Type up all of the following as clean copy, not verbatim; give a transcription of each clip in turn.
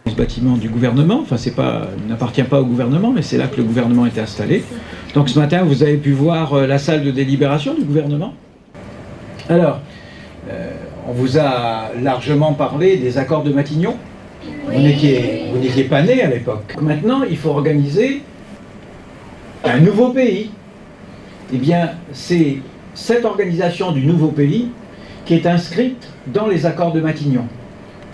Ce bâtiment du gouvernement, enfin il n'appartient pas au gouvernement, mais c'est là que le gouvernement est installé. Donc ce matin, vous avez pu voir la salle de délibération du gouvernement. Alors, on vous a largement parlé des accords de Matignon. Vous n'étiez pas né à l'époque. Maintenant, il faut organiser un nouveau pays. Eh bien, c'est cette organisation du nouveau pays qui est inscrite dans les accords de Matignon.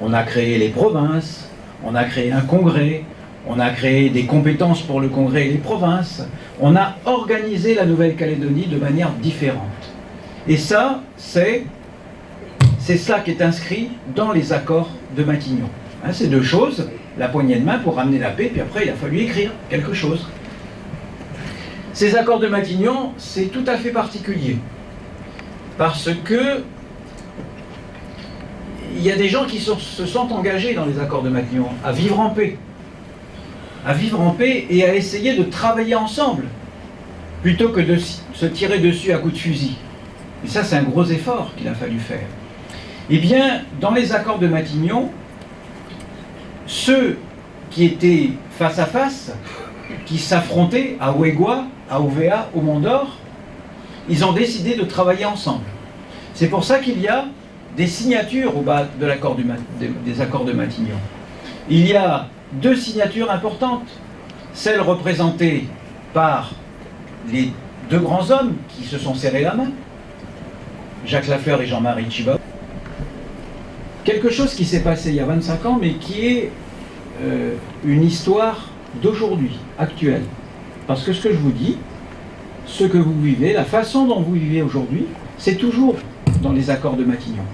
On a créé les provinces, on a créé un congrès, on a créé des compétences pour le congrès et les provinces. On a organisé la Nouvelle-Calédonie de manière différente. Et ça, c'est ça qui est inscrit dans les accords de Matignon. Hein, c'est deux choses, la poignée de main pour ramener la paix, puis après il a fallu écrire quelque chose. Ces accords de Matignon, c'est tout à fait particulier, parce que il y a des gens qui se sont engagés dans les accords de Matignon à vivre en paix. À vivre en paix et à essayer de travailler ensemble, plutôt que de se tirer dessus à coups de fusil. Et ça, c'est un gros effort qu'il a fallu faire. Eh bien, dans les accords de Matignon, ceux qui étaient face à face, qui s'affrontaient à Ouégoua, à Ouvéa, au Mont-d'Or, ils ont décidé de travailler ensemble. C'est pour ça qu'il y a des signatures au bas de des accords de Matignon. Il y a deux signatures importantes. Celle représentée par les deux grands hommes qui se sont serrés la main, Jacques Lafleur et Jean-Marie Tjibaou. Quelque chose qui s'est passé il y a 25 ans, mais qui est une histoire d'aujourd'hui, actuelle. Parce que ce que je vous dis, ce que vous vivez, la façon dont vous vivez aujourd'hui, c'est toujours dans les accords de Matignon.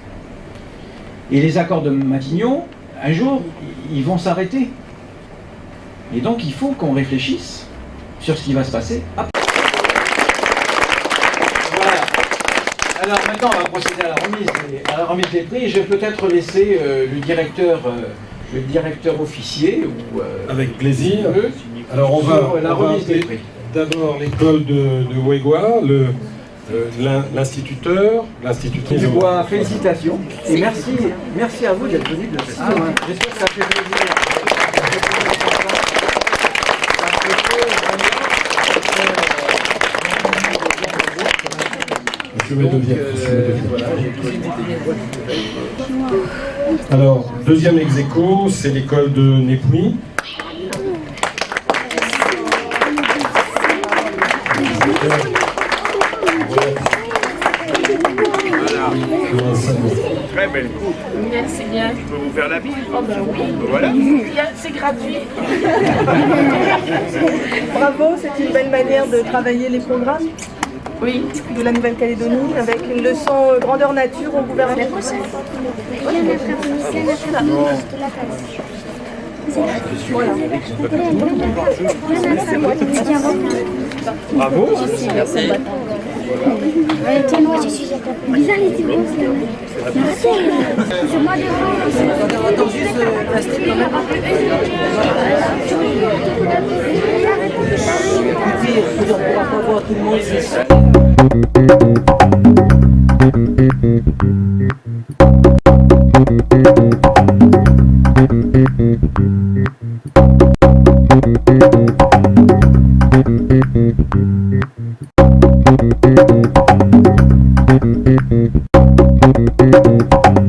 Et les accords de Matignon, un jour, ils vont s'arrêter. Et donc, il faut qu'on réfléchisse sur ce qui va se passer après. Voilà. Alors maintenant, on va procéder à la remise des prix. Et je vais peut-être laisser le directeur officier. Avec plaisir. Alors on va appeler d'abord l'école de Ouégoua, l'institutrice. Félicitations et merci à vous d'être venu de J'espère que ça fait plaisir. Monsieur Medevier. Alors, deuxième ex-aequo, c'est l'école de Népouy. Très belle coupe. Merci bien. Je peux vous faire la bise? Oh ben oui. Voilà. C'est gratuit. Bravo, c'est une belle manière de travailler les programmes Oui. de la Nouvelle-Calédonie avec une leçon grandeur nature au gouvernement. Bravo. Merci. Tiens, moi je suis bizarre les typos. C'est moi devant. Attends, juste rester quand même. Écoutez, on ne pourra pas voir tout le monde, c'est ça. Thank you.